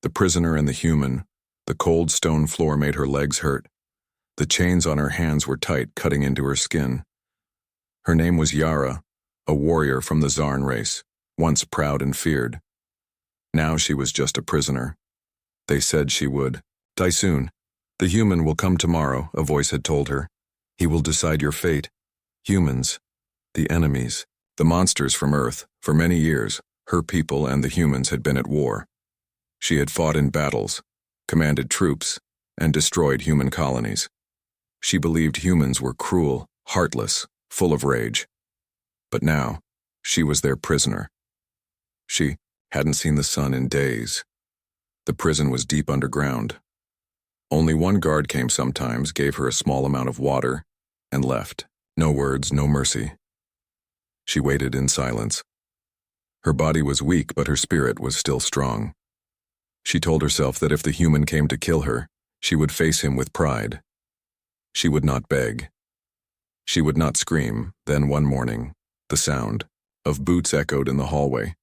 The prisoner and the human. The cold stone floor made her legs hurt. The chains on her hands were tight, cutting into her skin. Her name was Yara, a warrior from the Zarn race, once proud and feared. Now she was just a prisoner. They said she would die soon. The human will come tomorrow, a voice had told her. He will decide your fate. Humans, the enemies, the monsters from Earth. For many years, her people and the humans had been at war. She had fought in battles, commanded troops, and destroyed human colonies. She believed humans were cruel, heartless, full of rage. But now, she was their prisoner. She hadn't seen the sun in days. The prison was deep underground. Only one guard came sometimes, gave her a small amount of water, and left. No words, no mercy. She waited in silence. Her body was weak, but her spirit was still strong. She told herself that if the human came to kill her, she would face him with pride. She would not beg. She would not scream. Then one morning, the sound of boots echoed in the hallway.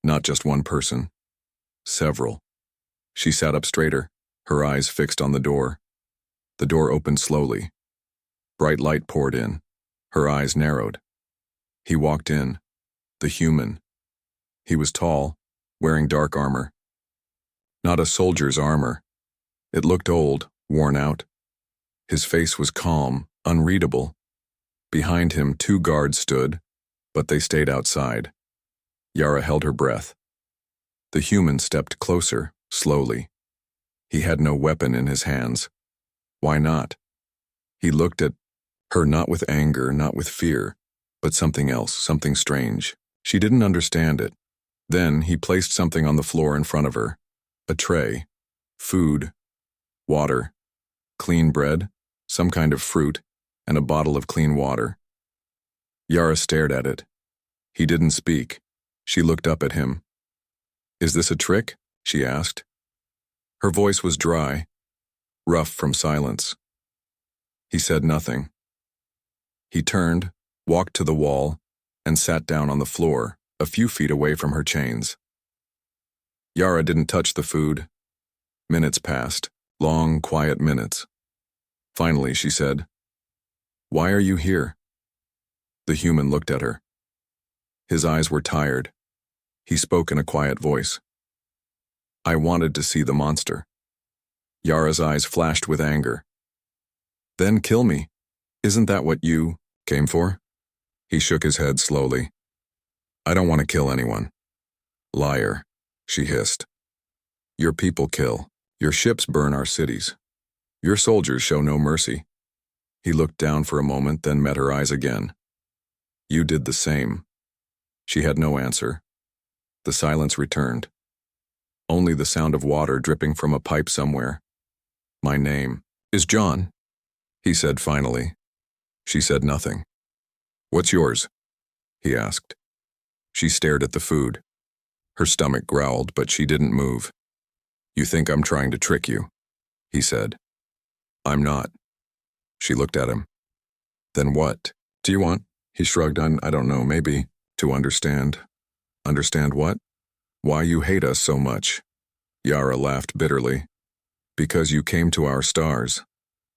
Not just one person. Several. She sat up straighter, her eyes fixed on the door. The door opened slowly. Bright light poured in. Her eyes narrowed. He walked in. The human. He was tall, wearing dark armor. Not a soldier's armor. It looked old, worn out. His face was calm, unreadable. Behind him, two guards stood, but they stayed outside. Yara held her breath. The human stepped closer, slowly. He had no weapon in his hands. Why not? He looked at her not with anger, not with fear, but something else, something strange. She didn't understand it. Then he placed something on the floor in front of her. A tray. Food. Water. Clean bread. Some kind of fruit. And a bottle of clean water. Yara stared at it. He didn't speak. She looked up at him. "Is this a trick?" she asked. Her voice was dry, rough from silence. He said nothing. He turned, walked to the wall, and sat down on the floor, a few feet away from her chains. Yara didn't touch the food. Minutes passed, long, quiet minutes. Finally, she said, "Why are you here?" The human looked at her. His eyes were tired. He spoke in a quiet voice. "I wanted to see the monster." Yara's eyes flashed with anger. "Then kill me. Isn't that what you came for?" He shook his head slowly. "I don't want to kill anyone." "Liar," she hissed. "Your people kill. Your ships burn our cities. Your soldiers show no mercy." He looked down for a moment, then met her eyes again. "You did the same." She had no answer. The silence returned. Only the sound of water dripping from a pipe somewhere. "My name is John," he said finally. She said nothing. "What's yours?" he asked. She stared at the food. Her stomach growled, but she didn't move. "You think I'm trying to trick you," he said. "I'm not." She looked at him. "Then what do you want?" He shrugged. I don't know, maybe to understand." "Understand what?" "Why you hate us so much." Yara laughed bitterly. "Because you came to our stars.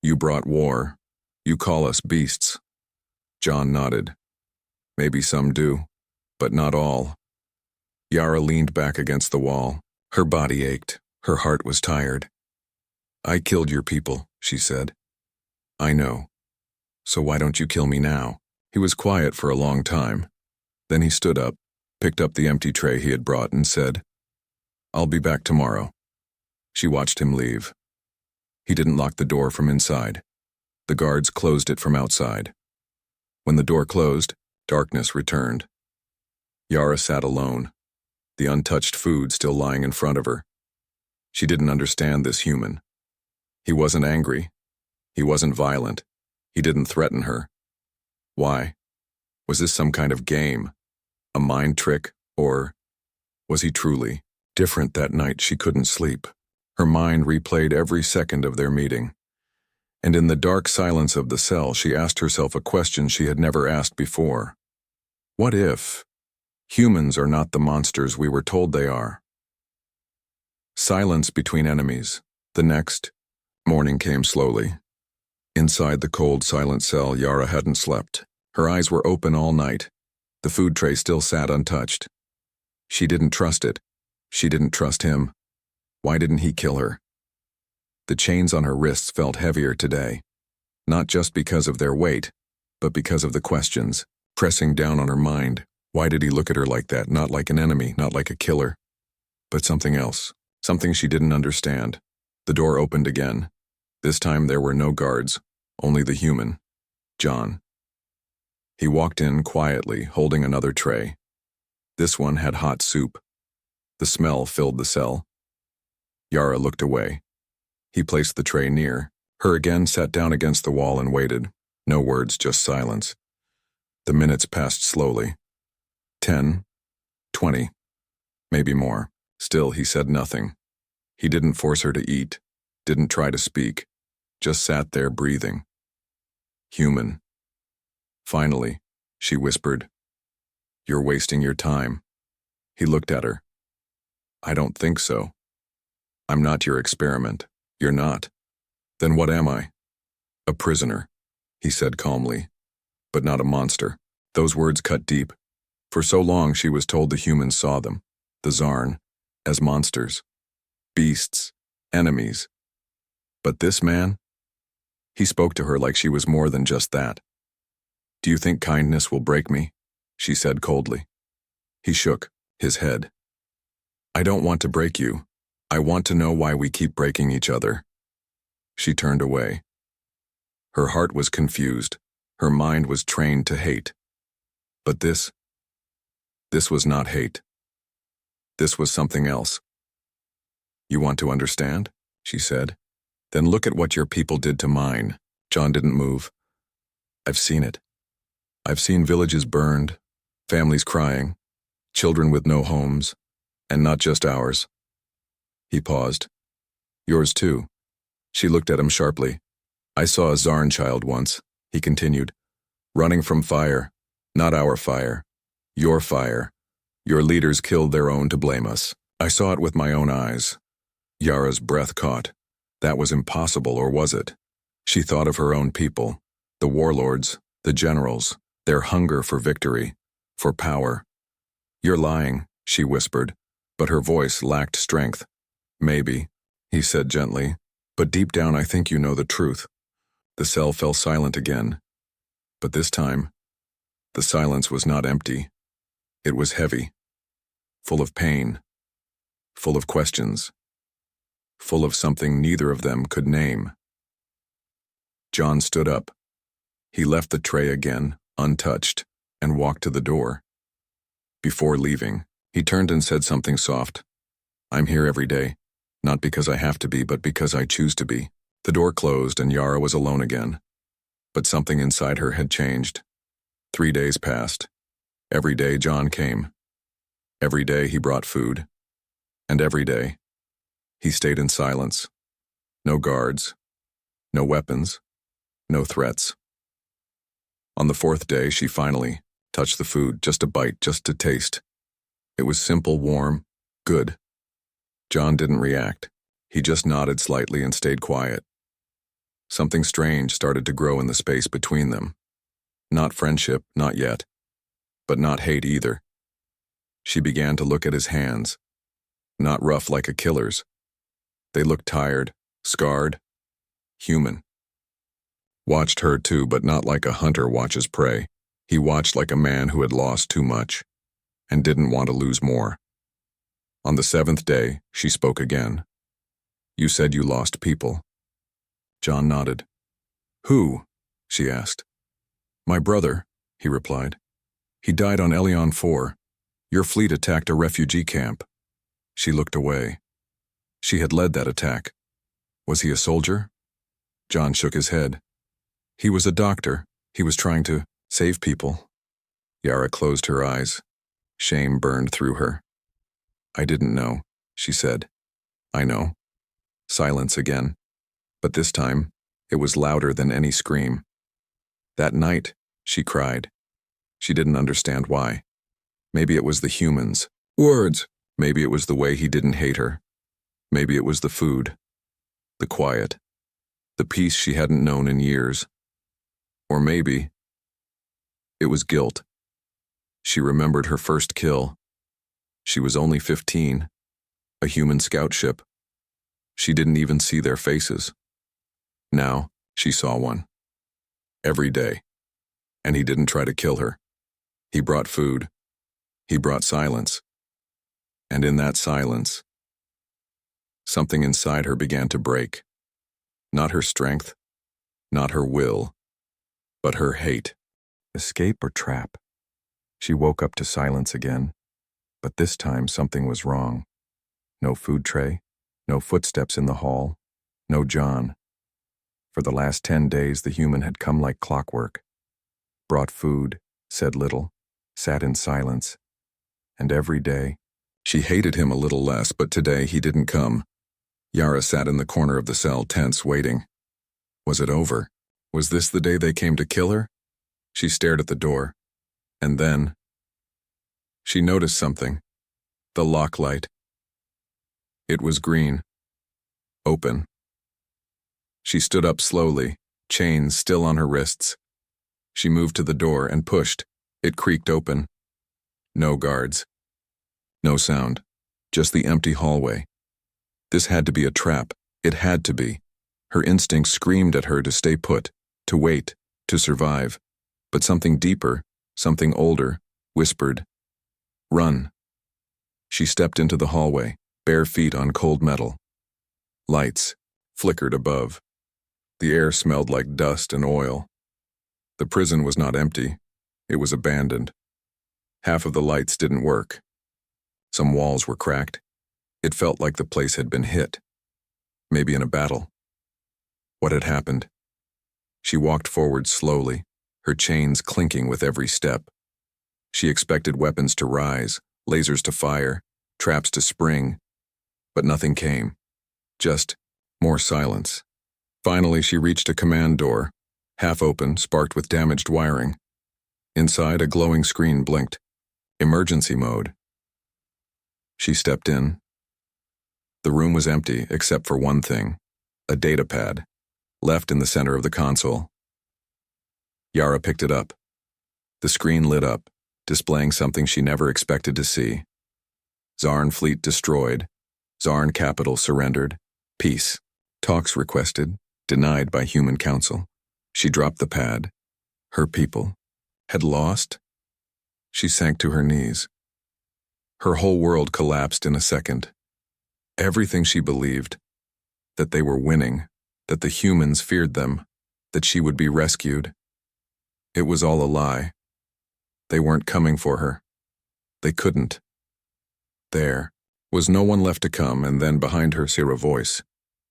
You brought war. You call us beasts." John nodded. "Maybe some do, but not all." Yara leaned back against the wall. Her body ached. Her heart was tired. "I killed your people," she said. "I know. So why don't you kill me now?" He was quiet for a long time. Then he stood up, picked up the empty tray he had brought, and said, "I'll be back tomorrow." She watched him leave. He didn't lock the door from inside. The guards closed it from outside. When the door closed, darkness returned. Yara sat alone, the untouched food still lying in front of her. She didn't understand this human. He wasn't angry. He wasn't violent. He didn't threaten her. Why? Was this some kind of game? A mind trick? Or was he truly different? That night she couldn't sleep. Her mind replayed every second of their meeting. And in the dark silence of the cell, she asked herself a question she had never asked before. What if humans are not the monsters we were told they are? Silence between enemies. The next morning came slowly. Inside the cold, silent cell, Yara hadn't slept. Her eyes were open all night. The food tray still sat untouched. She didn't trust it. She didn't trust him. Why didn't he kill her? The chains on her wrists felt heavier today. Not just because of their weight, but because of the questions pressing down on her mind. Why did he look at her like that? Not like an enemy, not like a killer, but something else. Something she didn't understand. The door opened again. This time there were no guards, only the human, John. He walked in quietly, holding another tray. This one had hot soup. The smell filled the cell. Yara looked away. He placed the tray near her again, sat down against the wall and waited. No words, just silence. The minutes passed slowly. 10, 20, maybe more. Still, he said nothing. He didn't force her to eat, didn't try to speak, just sat there breathing. Human. Finally, she whispered, "You're wasting your time." He looked at her. "I don't think so. I'm not your experiment. You're not. Then what am I?" "A prisoner," he said calmly, "but not a monster." Those words cut deep. For so long she was told the humans saw them, the Zarn, as monsters, beasts, enemies. But this man? He spoke to her like she was more than just that. "Do you think kindness will break me?" she said coldly. He shook his head. "I don't want to break you. I want to know why we keep breaking each other." She turned away. Her heart was confused. Her mind was trained to hate. But this was not hate. This was something else. "You want to understand?" she said. "Then look at what your people did to mine." John didn't move. "I've seen it. I've seen villages burned, families crying, children with no homes, and not just ours." He paused. "Yours too." She looked at him sharply. "I saw a Zarn child once," he continued, "running from fire, not our fire, your fire. Your leaders killed their own to blame us. I saw it with my own eyes." Yara's breath caught. That was impossible, or was it? She thought of her own people, the warlords, the generals, their hunger for victory, for power. "You're lying," she whispered, but her voice lacked strength. "Maybe," he said gently, "but deep down I think you know the truth." The cell fell silent again. But this time, the silence was not empty. It was heavy, full of pain, full of questions, full of something neither of them could name. John stood up. He left the tray again, untouched, and walked to the door. Before leaving, he turned and said something soft. "I'm here every day, not because I have to be, but because I choose to be." The door closed and Yara was alone again. But something inside her had changed. 3 days passed. Every day John came. Every day he brought food. And every day, he stayed in silence. No guards, no weapons, no threats. On the 4th day, she finally touched the food, just a bite, just to taste. It was simple, warm, good. John didn't react. He just nodded slightly and stayed quiet. Something strange started to grow in the space between them. Not friendship, not yet. But not hate either. She began to look at his hands. Not rough like a killer's. They looked tired, scarred, human. Watched her too, but not like a hunter watches prey. He watched like a man who had lost too much and didn't want to lose more. On the 7th day, she spoke again. "You said you lost people." John nodded. "Who?" she asked. "My brother," he replied. "He died on Elion 4. Your fleet attacked a refugee camp." She looked away. She had led that attack. Was he a soldier? John shook his head. "He was a doctor. He was trying to save people." Yara closed her eyes. Shame burned through her. "I didn't know," she said. "I know." Silence again. But this time, it was louder than any scream. "That night," she cried. She didn't understand why. Maybe it was the humans' words. Maybe it was the way he didn't hate her. Maybe it was the food, the quiet, the peace she hadn't known in years. Or maybe it was guilt. She remembered her first kill. She was only 15, a human scout ship. She didn't even see their faces. Now, she saw one. Every day. And he didn't try to kill her. He brought food. He brought silence. And in that silence, something inside her began to break. Not her strength, not her will, but her hate. Escape or trap? She woke up to silence again, but this time something was wrong. No food tray, no footsteps in the hall, no John. For the last 10 days, the human had come like clockwork. Brought food, said little, sat in silence. And every day, she hated him a little less, but today he didn't come. Yara sat in the corner of the cell, tense, waiting. Was it over? Was this the day they came to kill her? She stared at the door. And then, she noticed something. The lock light. It was green. Open. She stood up slowly, chains still on her wrists. She moved to the door and pushed. It creaked open. No guards. No sound. Just the empty hallway. This had to be a trap. It had to be. Her instinct screamed at her to stay put, to wait, to survive. But something deeper, something older, whispered, "Run." She stepped into the hallway, bare feet on cold metal. Lights flickered above. The air smelled like dust and oil. The prison was not empty. It was abandoned. Half of the lights didn't work. Some walls were cracked. It felt like the place had been hit. Maybe in a battle. What had happened? She walked forward slowly, her chains clinking with every step. She expected weapons to rise, lasers to fire, traps to spring. But nothing came. Just more silence. Finally, she reached a command door, half open, sparked with damaged wiring. Inside, a glowing screen blinked. Emergency mode. She stepped in. The room was empty except for one thing, a data pad, left in the center of the console. Yara picked it up. The screen lit up, displaying something she never expected to see. Zarn fleet destroyed. Zarn capital surrendered. Peace. Talks requested. Denied by human council. She dropped the pad. Her people had lost? She sank to her knees. Her whole world collapsed in a second. Everything she believed, that they were winning, that the humans feared them, that she would be rescued. It was all a lie. They weren't coming for her. They couldn't. There was no one left to come, and then behind her, a voice.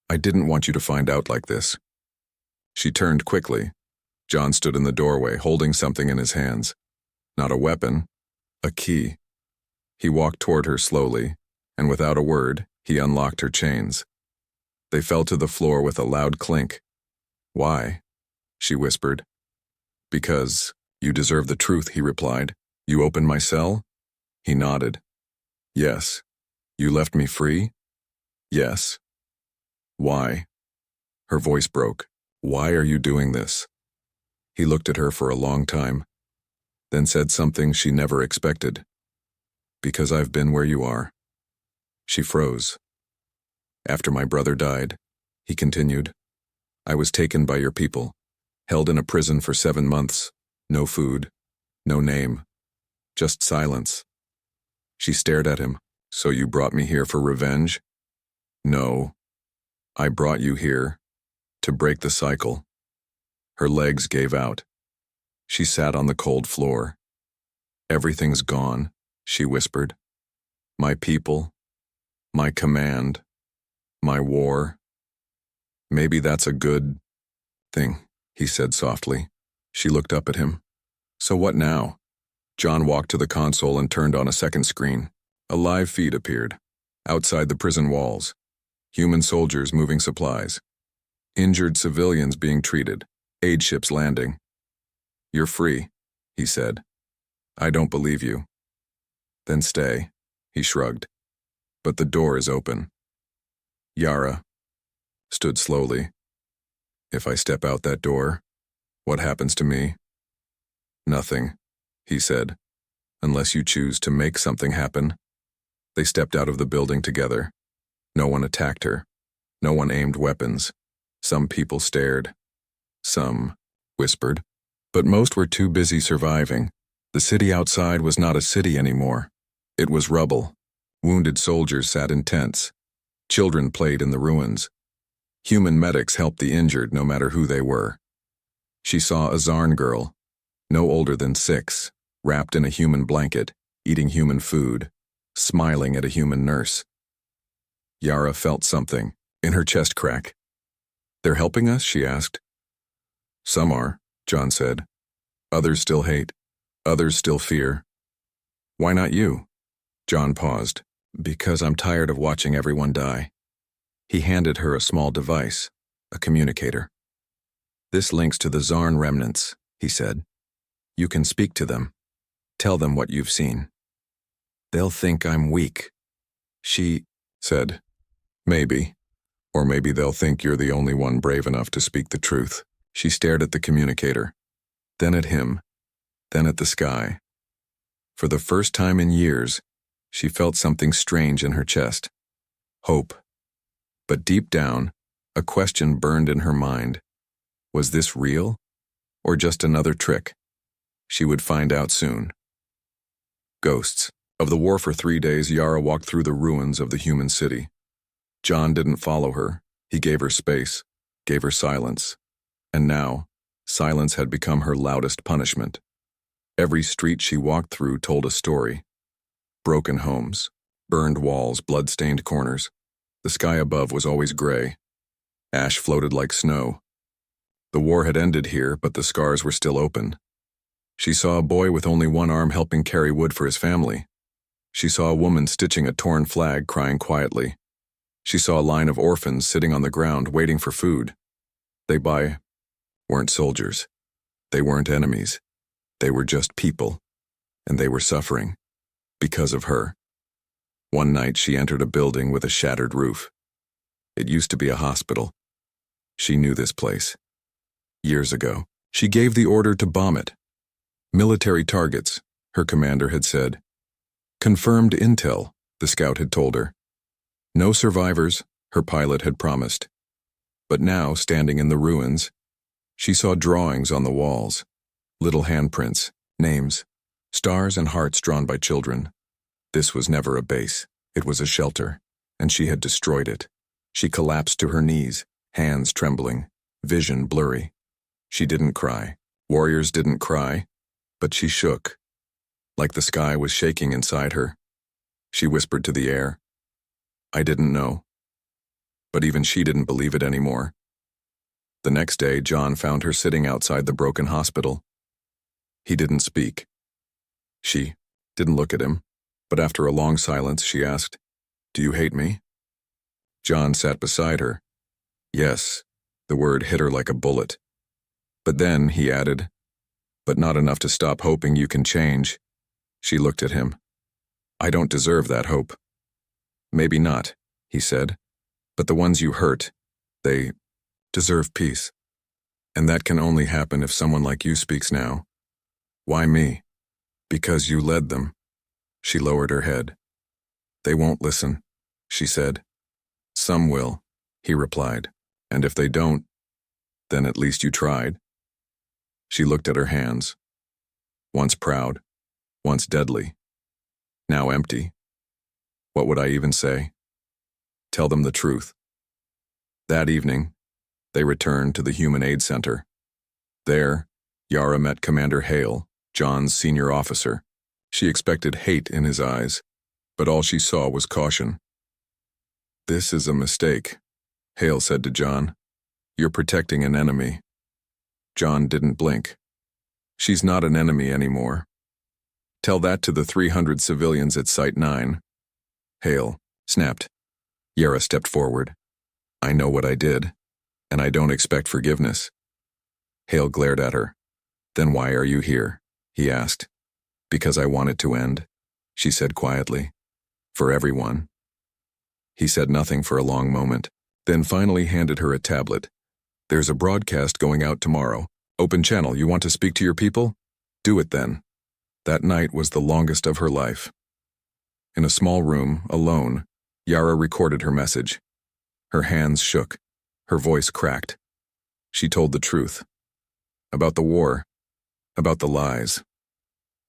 "I didn't want you to find out like this." She turned quickly. John stood in the doorway, holding something in his hands. Not a weapon, a key. He walked toward her slowly, and without a word, he unlocked her chains. They fell to the floor with a loud clink. "Why?" she whispered. "Because you deserve the truth," he replied. "You opened my cell?" He nodded. "Yes." "You left me free?" "Yes." "Why?" Her voice broke. "Why are you doing this?" He looked at her for a long time, then said something she never expected. "Because I've been where you are." She froze. "After my brother died," he continued, "I was taken by your people, held in a prison for 7 months, no food, no name, just silence." She stared at him. "So you brought me here for revenge?" "No. I brought you here to break the cycle." Her legs gave out. She sat on the cold floor. "Everything's gone," she whispered. "My people, my command, my war. Maybe that's a good thing," he said softly. She looked up at him. "So what now?" John walked to the console and turned on a second screen. A live feed appeared. Outside the prison walls. Human soldiers moving supplies. Injured civilians being treated. Aid ships landing. "You're free," he said. "I don't believe you." "Then stay," he shrugged. "But the door is open." Yara stood slowly. If I step out that door, what happens to me? Nothing, he said, unless you choose to make something happen. They stepped out of the building together. No one attacked her. No one aimed weapons. Some people stared. Some whispered. But most were too busy surviving. The city outside was not a city anymore. It was rubble. Wounded soldiers sat in tents. Children played in the ruins. Human medics helped the injured no matter who they were. She saw a Zarn girl, no older than 6, wrapped in a human blanket, eating human food, smiling at a human nurse. Yara felt something in her chest crack. They're helping us? She asked. Some are, John said. Others still hate. Others still fear. Why not you? John paused. Because I'm tired of watching everyone die. He handed her a small device, a communicator. This links to the Zarn remnants, he said. You can speak to them. Tell them what you've seen. They'll think I'm weak. She said, maybe. Or maybe they'll think you're the only one brave enough to speak the truth. She stared at the communicator, then at him, then at the sky. For the first time in years, she felt something strange in her chest. Hope. But deep down, a question burned in her mind. Was this real? Or just another trick? She would find out soon. Ghosts. Of the war for 3 days, Yara walked through the ruins of the human city. John didn't follow her. He gave her space, gave her silence. And now, silence had become her loudest punishment. Every street she walked through told a story. Broken homes, burned walls, blood-stained corners. The sky above was always gray. Ash floated like snow. The war had ended here, but the scars were still open. She saw a boy with only one arm helping carry wood for his family. She saw a woman stitching a torn flag, crying quietly. She saw a line of orphans sitting on the ground, waiting for food. They weren't soldiers. They weren't enemies. They were just people. And they were suffering. Because of her. One night she entered a building with a shattered roof. It used to be a hospital. She knew this place. Years ago, she gave the order to bomb it. Military targets, her commander had said. Confirmed intel, the scout had told her. No survivors, her pilot had promised. But now, standing in the ruins, she saw drawings on the walls. Little handprints, names, stars and hearts drawn by children. This was never a base. It was a shelter, and she had destroyed it. She collapsed to her knees, hands trembling, vision blurry. She didn't cry. Warriors didn't cry, but she shook, like the sky was shaking inside her. She whispered to the air, I didn't know. But even she didn't believe it anymore. The next day, John found her sitting outside the broken hospital. He didn't speak. She didn't look at him, but after a long silence, she asked, Do you hate me? John sat beside her. Yes, the word hit her like a bullet. But then, he added, but not enough to stop hoping you can change. She looked at him. I don't deserve that hope. Maybe not, he said, but the ones you hurt, they deserve peace. And that can only happen if someone like you speaks now. Why me? Because you led them. She lowered her head. They won't listen, she said. Some will, he replied. And if they don't, then at least you tried. She looked at her hands. Once proud, once deadly, now empty. What would I even say? Tell them the truth. That evening, they returned to the Human Aid Center. There, Yara met Commander Hale, John's senior officer. She expected hate in his eyes, but all she saw was caution. This is a mistake, Hale said to John. You're protecting an enemy. John didn't blink. She's not an enemy anymore. Tell that to the 300 civilians at Site 9. Hale snapped. Yara stepped forward. I know what I did, and I don't expect forgiveness. Hale glared at her. Then why are you here? He asked. Because I want it to end, she said quietly. For everyone. He said nothing for a long moment, then finally handed her a tablet. "There's a broadcast going out tomorrow. Open channel, you want to speak to your people? Do it then." That night was the longest of her life. In a small room, alone, Yara recorded her message. Her hands shook. Her voice cracked. She told the truth. About the war. About the lies.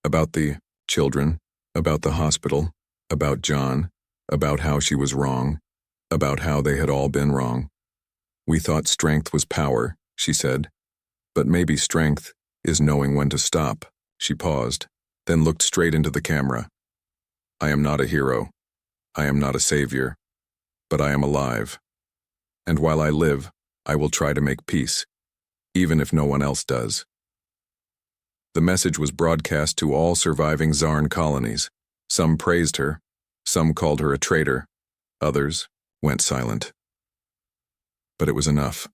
About the children. About the hospital. About John. About how she was wrong. About how they had all been wrong. "We thought strength was power," she said. "But maybe strength is knowing when to stop." She paused, then looked straight into the camera. "I am not a hero. I am not a savior. But I am alive. And while I live, I will try to make peace, even if no one else does." The message was broadcast to all surviving Zarn colonies. Some praised her, some called her a traitor, others went silent. But it was enough.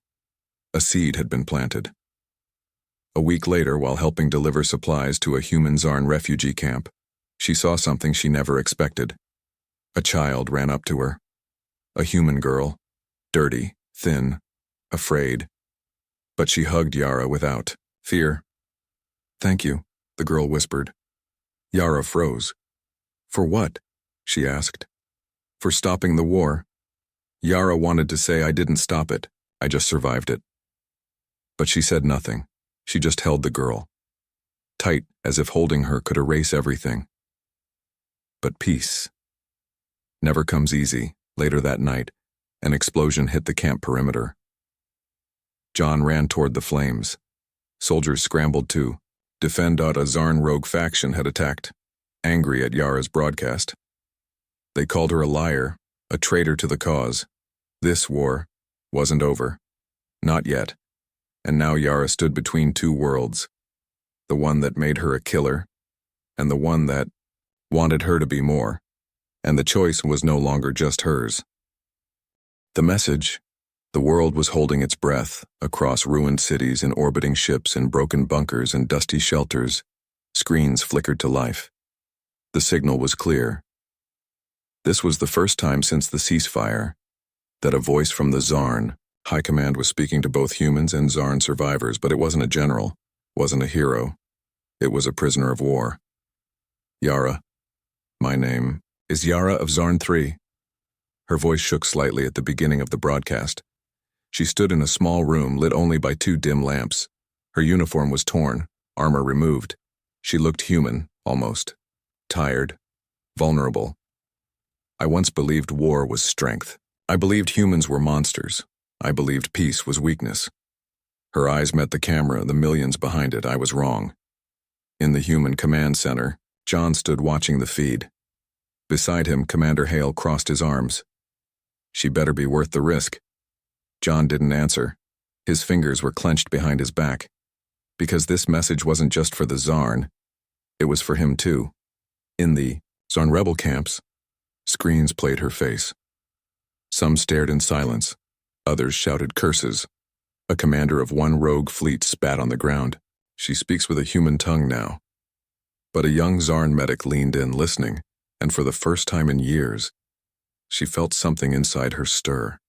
A seed had been planted. A week later, while helping deliver supplies to a human Zarn refugee camp, she saw something she never expected. A child ran up to her. A human girl, dirty, thin, afraid. But she hugged Yara without fear. "Thank you," the girl whispered. Yara froze. "For what?" she asked. "For stopping the war." Yara wanted to say, "I didn't stop it, I just survived it." But she said nothing. She just held the girl, tight as if holding her could erase everything. But peace never comes easy. Later that night, an explosion hit the camp perimeter. John ran toward the flames. Soldiers scrambled to defend. A Zarn rogue faction had attacked, angry at Yara's broadcast. They called her a liar, a traitor to the cause. This war wasn't over. Not yet. And now Yara stood between two worlds. The one that made her a killer, and the one that wanted her to be more. And the choice was no longer just hers. The message: the world was holding its breath across ruined cities and orbiting ships and broken bunkers and dusty shelters. Screens flickered to life. The signal was clear. This was the first time since the ceasefire that a voice from the Zarn High Command was speaking to both humans and Zarn survivors, but it wasn't a general, wasn't a hero. It was a prisoner of war. "Yara, my name is Yara of Zarn 3. Her voice shook slightly at the beginning of the broadcast. She stood in a small room lit only by two dim lamps. Her uniform was torn, armor removed. She looked human, almost. Tired, vulnerable. "I once believed war was strength. I believed humans were monsters. I believed peace was weakness." Her eyes met the camera, the millions behind it. I was wrong. In the human command center, John stood watching the feed. Beside him, Commander Hale crossed his arms. "She better be worth the risk." John didn't answer. His fingers were clenched behind his back. Because this message wasn't just for the Zarn. It was for him too. In the Zarn rebel camps, screens played her face. Some stared in silence. Others shouted curses. A commander of one rogue fleet spat on the ground. "She speaks with a human tongue now." But a young Zarn medic leaned in, listening, and for the first time in years, she felt something inside her stir.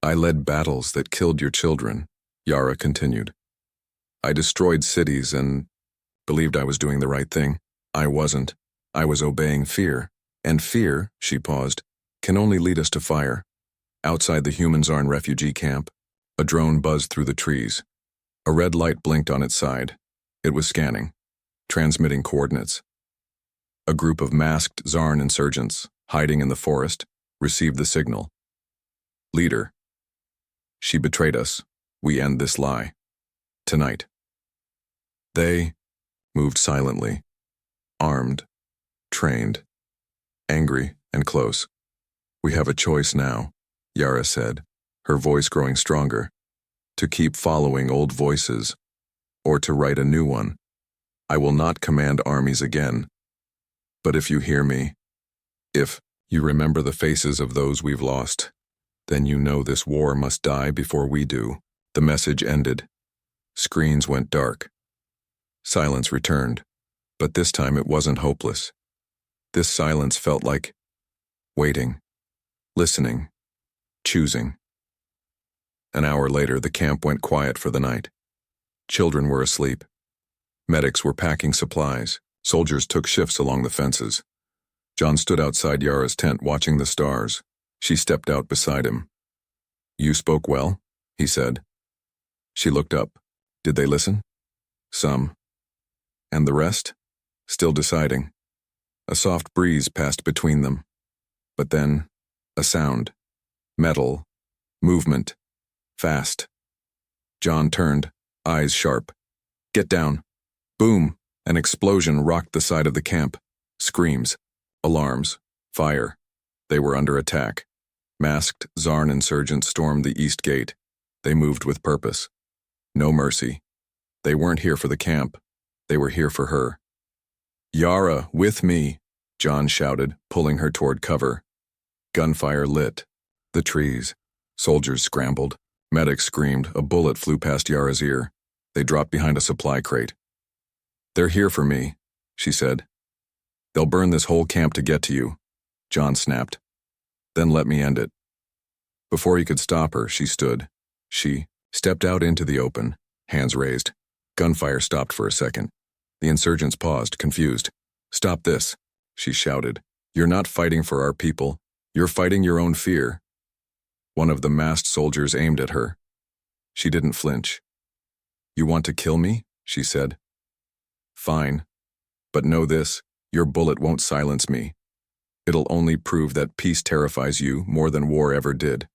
"I led battles that killed your children," Yara continued. "I destroyed cities and believed I was doing the right thing. I wasn't. I was obeying fear. And fear," she paused, "can only lead us to fire." Outside the human Zarn refugee camp, a drone buzzed through the trees. A red light blinked on its side. It was scanning, transmitting coordinates. A group of masked Zarn insurgents, hiding in the forest, received the signal. "Leader, she betrayed us. We end this lie. Tonight." They moved silently, armed, trained, angry and close. "We have a choice now," Yara said, her voice growing stronger. "To keep following old voices, or to write a new one. I will not command armies again. But if you hear me, if you remember the faces of those we've lost, then you know this war must die before we do." The message ended. Screens went dark. Silence returned, but this time it wasn't hopeless. This silence felt like waiting. listening, choosing. An hour later, the camp went quiet for the night. Children were asleep. Medics were packing supplies. Soldiers took shifts along the fences. John stood outside Yara's tent watching the stars. She stepped out beside him. "You spoke well," he said. She looked up. "Did they listen?" "Some." "And the rest?" "Still deciding." A soft breeze passed between them. But then, a sound. Metal. Movement. Fast. John turned, eyes sharp. "Get down." Boom! An explosion rocked the side of the camp. Screams. Alarms. Fire. They were under attack. Masked Zarn insurgents stormed the east gate. They moved with purpose. No mercy. They weren't here for the camp. They were here for her. "Yara, with me!" John shouted, pulling her toward cover. Gunfire lit. The trees. Soldiers scrambled. Medics screamed. A bullet flew past Yara's ear. They dropped behind a supply crate. "They're here for me," she said. "They'll burn this whole camp to get to you," John snapped. "Then let me end it." Before he could stop her, she stood. She stepped out into the open, hands raised. Gunfire stopped for a second. The insurgents paused, confused. "Stop this," she shouted. "You're not fighting for our people. You're fighting your own fear." One of the masked soldiers aimed at her. She didn't flinch. "You want to kill me?" she said. "Fine. But know this, your bullet won't silence me. It'll only prove that peace terrifies you more than war ever did."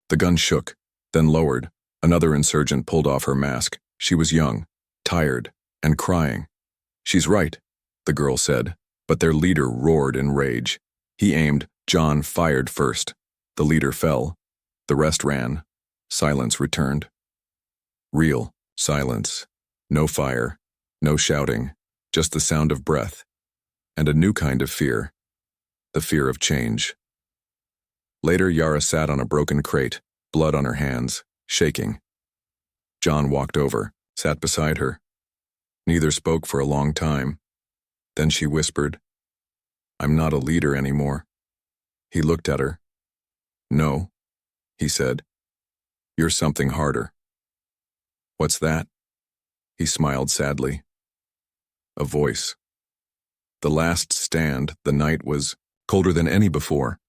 The gun shook, then lowered. Another insurgent pulled off her mask. She was young, tired, and crying. "She's right," the girl said, but their leader roared in rage. He aimed. John fired first. The leader fell. The rest ran. Silence returned. Real silence. No fire. No shouting. Just the sound of breath. And a new kind of fear. The fear of change. Later, Yara sat on a broken crate, blood on her hands, shaking. John walked over, sat beside her. Neither spoke for a long time. Then she whispered, "I'm not a leader anymore." He looked at her. "No," he said. "You're something harder." "What's that?" He smiled sadly. A voice. The last stand, the night was colder than any before.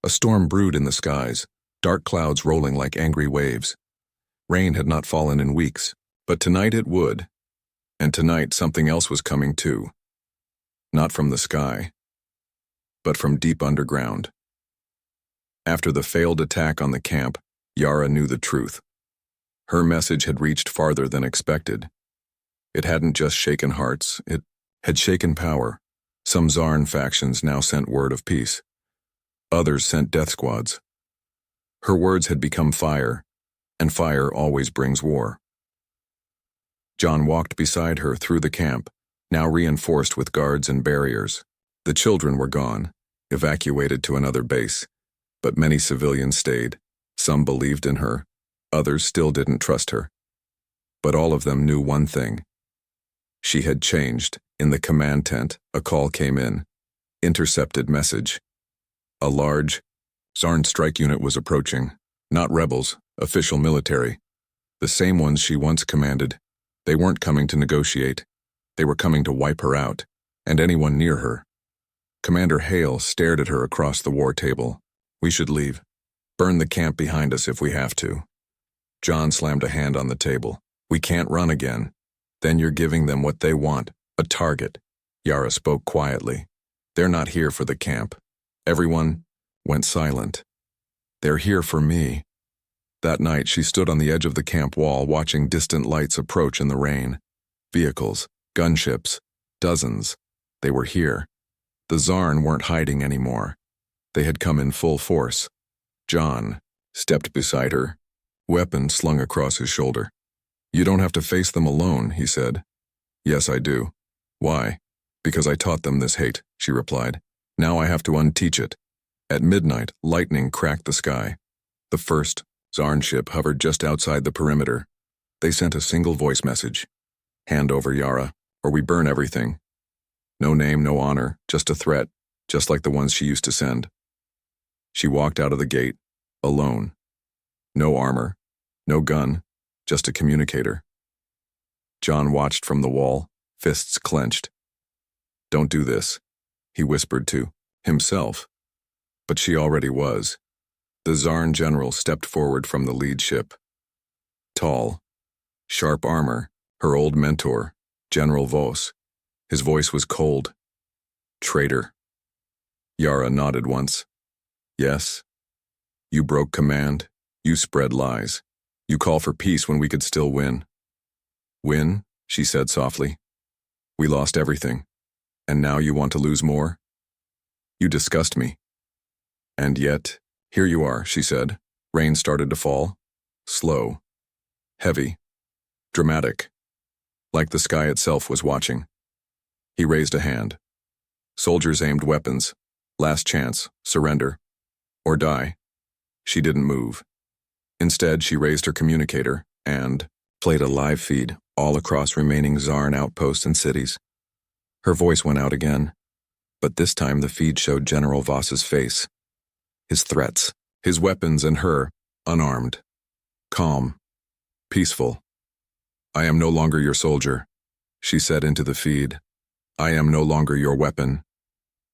A storm brewed in the skies, dark clouds rolling like angry waves. Rain had not fallen in weeks, but tonight it would. And tonight something else was coming too. Not from the sky, but from deep underground. After the failed attack on the camp, Yara knew the truth. Her message had reached farther than expected. It hadn't just shaken hearts, it had shaken power. Some Zarn factions now sent word of peace. Others sent death squads. Her words had become fire, and fire always brings war. John walked beside her through the camp, now reinforced with guards and barriers. The children were gone, evacuated to another base, but many civilians stayed. Some believed in her, others still didn't trust her. But all of them knew one thing. She had changed. In the command tent, a call came in. Intercepted message. A large Zarn strike unit was approaching. Not rebels, official military. The same ones she once commanded. They weren't coming to negotiate. They were coming to wipe her out, and anyone near her. Commander Hale stared at her across the war table. "We should leave. Burn the camp behind us if we have to." John slammed a hand on the table. "We can't run again. Then you're giving them what they want, a target." Yara spoke quietly. "They're not here for the camp." Everyone went silent. "They're here for me." That night, she stood on the edge of the camp wall watching distant lights approach in the rain. Vehicles, gunships, dozens. They were here. The Zarn weren't hiding anymore. They had come in full force. John stepped beside her, weapon slung across his shoulder. "You don't have to face them alone," he said. "Yes, I do." "Why?" "Because I taught them this hate," she replied. "Now I have to unteach it." At midnight, lightning cracked the sky. The first Zarn ship hovered just outside the perimeter. They sent a single voice message. "Hand over Yara, or we burn everything." No name, no honor, just a threat, just like the ones she used to send. She walked out of the gate, alone. No armor, no gun, just a communicator. John watched from the wall, fists clenched. "Don't do this," he whispered to himself. But she already was. The Zarn general stepped forward from the lead ship. Tall, sharp armor, her old mentor, General Vos. His voice was cold. "Traitor." Yara nodded once. "Yes. You broke command. You spread lies. You call for peace when we could still win." "Win?" she said softly. "We lost everything. And now you want to lose more? You disgust me." "And yet, here you are," she said. Rain started to fall. Slow. Heavy. Dramatic. Like the sky itself was watching. He raised a hand. Soldiers aimed weapons. Last chance, surrender. Or die. She didn't move. Instead, she raised her communicator and played a live feed all across remaining Zarn outposts and cities. Her voice went out again, but this time the feed showed General Voss's face. His threats, his weapons, and her, unarmed. Calm. Peaceful. "I am no longer your soldier," she said into the feed. "I am no longer your weapon.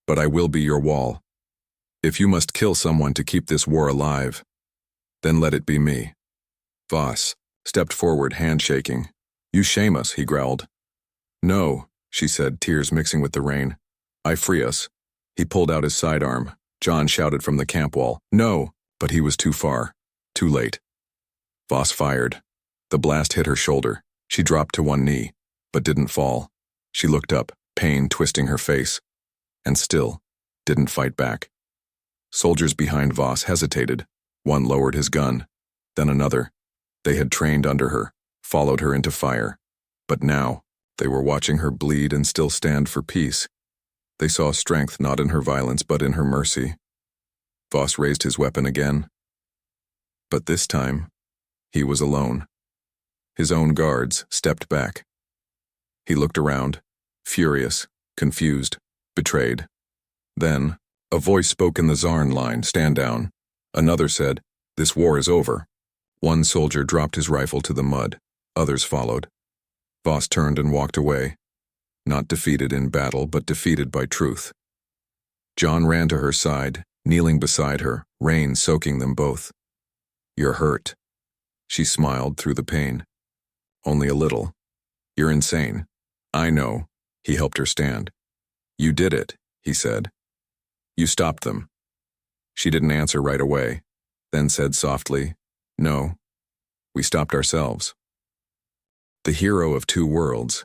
But I will be your wall. If you must kill someone to keep this war alive, then let it be me." Voss stepped forward, hand shaking. "You shame us," he growled. "No," she said, tears mixing with the rain. "I free us." He pulled out his sidearm. John shouted from the camp wall, "No!" But he was too far. Too late. Voss fired. The blast hit her shoulder. She dropped to one knee, but didn't fall. She looked up, pain twisting her face, and still didn't fight back. Soldiers behind Voss hesitated. One lowered his gun, then another. They had trained under her, followed her into fire. But now, they were watching her bleed and still stand for peace. They saw strength not in her violence but in her mercy. Voss raised his weapon again. But this time, he was alone. His own guards stepped back. He looked around, furious, confused, betrayed. Then, a voice spoke in the Zarn line, "Stand down." Another said, "This war is over." One soldier dropped his rifle to the mud. Others followed. Voss turned and walked away. Not defeated in battle, but defeated by truth. John ran to her side, kneeling beside her, rain soaking them both. "You're hurt." She smiled through the pain. "Only a little. You're insane." "I know." He helped her stand. "You did it," he said. "You stopped them." She didn't answer right away, then said softly, "No, we stopped ourselves." The hero of two worlds,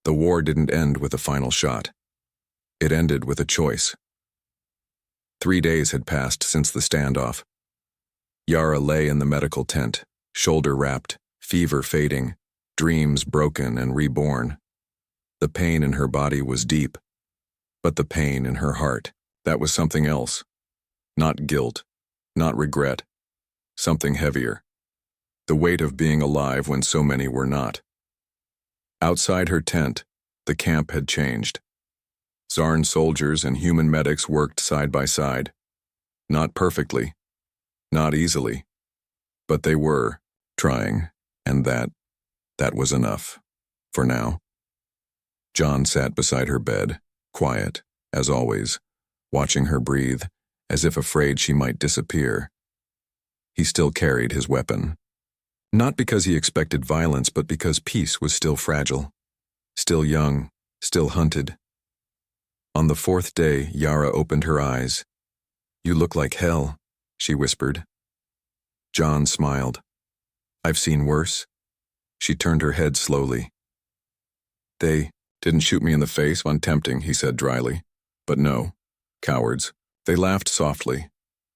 the war didn't end with a final shot. It ended with a choice. 3 days had passed since the standoff. Yara lay in the medical tent, shoulder wrapped, fever fading, dreams broken and reborn. The pain in her body was deep, but the pain in her heart, that was something else. Not guilt, not regret, something heavier. The weight of being alive when so many were not. Outside her tent, the camp had changed. Zarn soldiers and human medics worked side by side. Not perfectly, not easily, but they were trying, and that was enough. For now. John sat beside her bed, quiet, as always, watching her breathe, as if afraid she might disappear. He still carried his weapon. Not because he expected violence, but because peace was still fragile. Still young, still hunted. On the 4th day, Yara opened her eyes. "You look like hell," she whispered. John smiled. "I've seen worse." She turned her head slowly. "They didn't shoot me in the face, untempting," he said dryly. "But no, cowards." They laughed softly,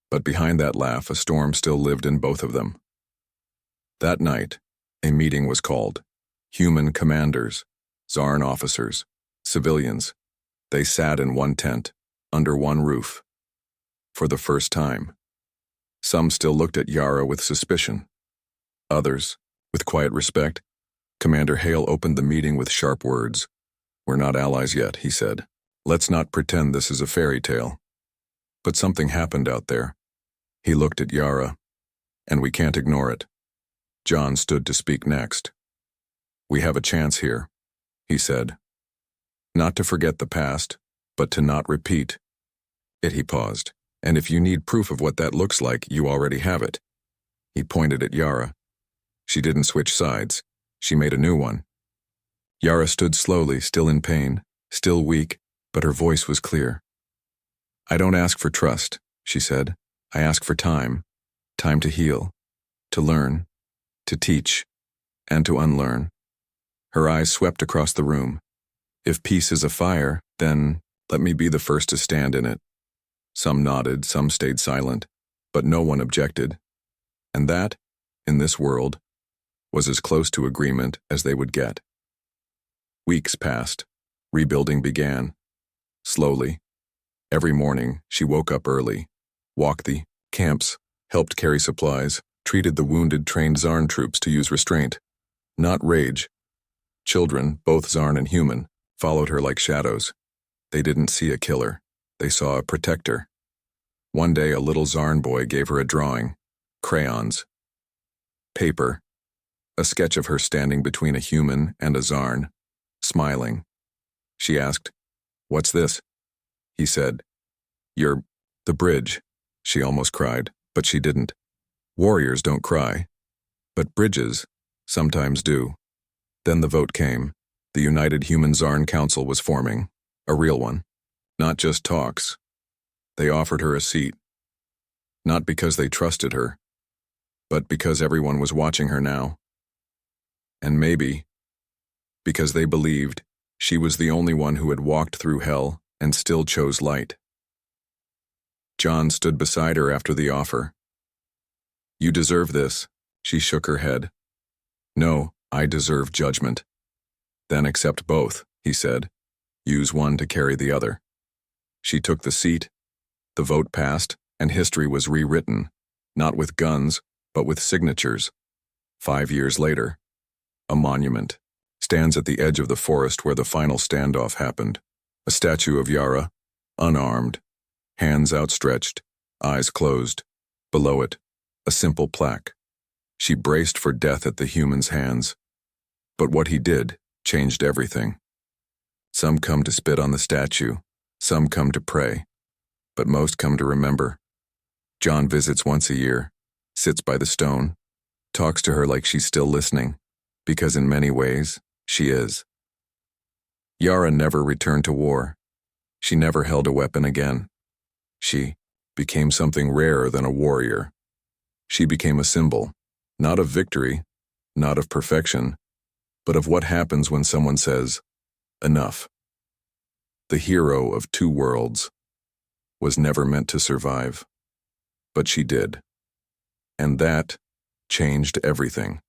but behind that laugh a storm still lived in both of them. That night, a meeting was called. Human commanders, Zarn officers, civilians. They sat in one tent, under one roof. For the first time. Some still looked at Yara with suspicion. Others, with quiet respect. Commander Hale opened the meeting with sharp words. "We're not allies yet," he said. "Let's not pretend this is a fairy tale." But something happened out there. He looked at Yara. And we can't ignore it. John stood to speak next. We have a chance here, he said. Not to forget the past, but to not repeat. He paused. And if you need proof of what that looks like, you already have it. He pointed at Yara. She didn't switch sides. She made a new one. Yara stood slowly, still in pain, still weak, but her voice was clear. I don't ask for trust, she said. I ask for time. Time to heal, to learn, to teach, and to unlearn. Her eyes swept across the room. If peace is a fire, then let me be the first to stand in it. Some nodded, some stayed silent, but no one objected. And that, in this world, was as close to agreement as they would get. Weeks passed. Rebuilding began. Slowly. Every morning, she woke up early, walked the camps, helped carry supplies, treated the wounded, trained Zarn troops to use restraint, not rage. Children, both Zarn and human, followed her like shadows. They didn't see a killer. They saw a protector. One day, a little Zarn boy gave her a drawing, crayons, paper, a sketch of her standing between a human and a Zarn, smiling. She asked, "What's this?" He said, "You're the bridge." She almost cried, but she didn't. Warriors don't cry, but bridges sometimes do. Then the vote came. The United Human Zarn Council was forming, a real one. Not just talks. They offered her a seat. Not because they trusted her, but because everyone was watching her now. And maybe because they believed she was the only one who had walked through hell and still chose light. John stood beside her after the offer. You deserve this, she shook her head. No, I deserve judgment. Then accept both, he said. Use one to carry the other. She took the seat. The vote passed, and history was rewritten, not with guns, but with signatures. 5 years later, a monument stands at the edge of the forest where the final standoff happened. A statue of Yara, unarmed, hands outstretched, eyes closed. Below it, a simple plaque. She braced for death at the human's hands. But what he did changed everything. Some come to spit on the statue, some come to pray, but most come to remember. John visits once a year, sits by the stone, talks to her like she's still listening, because in many ways, she is. Yara never returned to war. She never held a weapon again. She became something rarer than a warrior. She became a symbol, not of victory, not of perfection, but of what happens when someone says, enough. The hero of two worlds was never meant to survive, but she did. And that changed everything.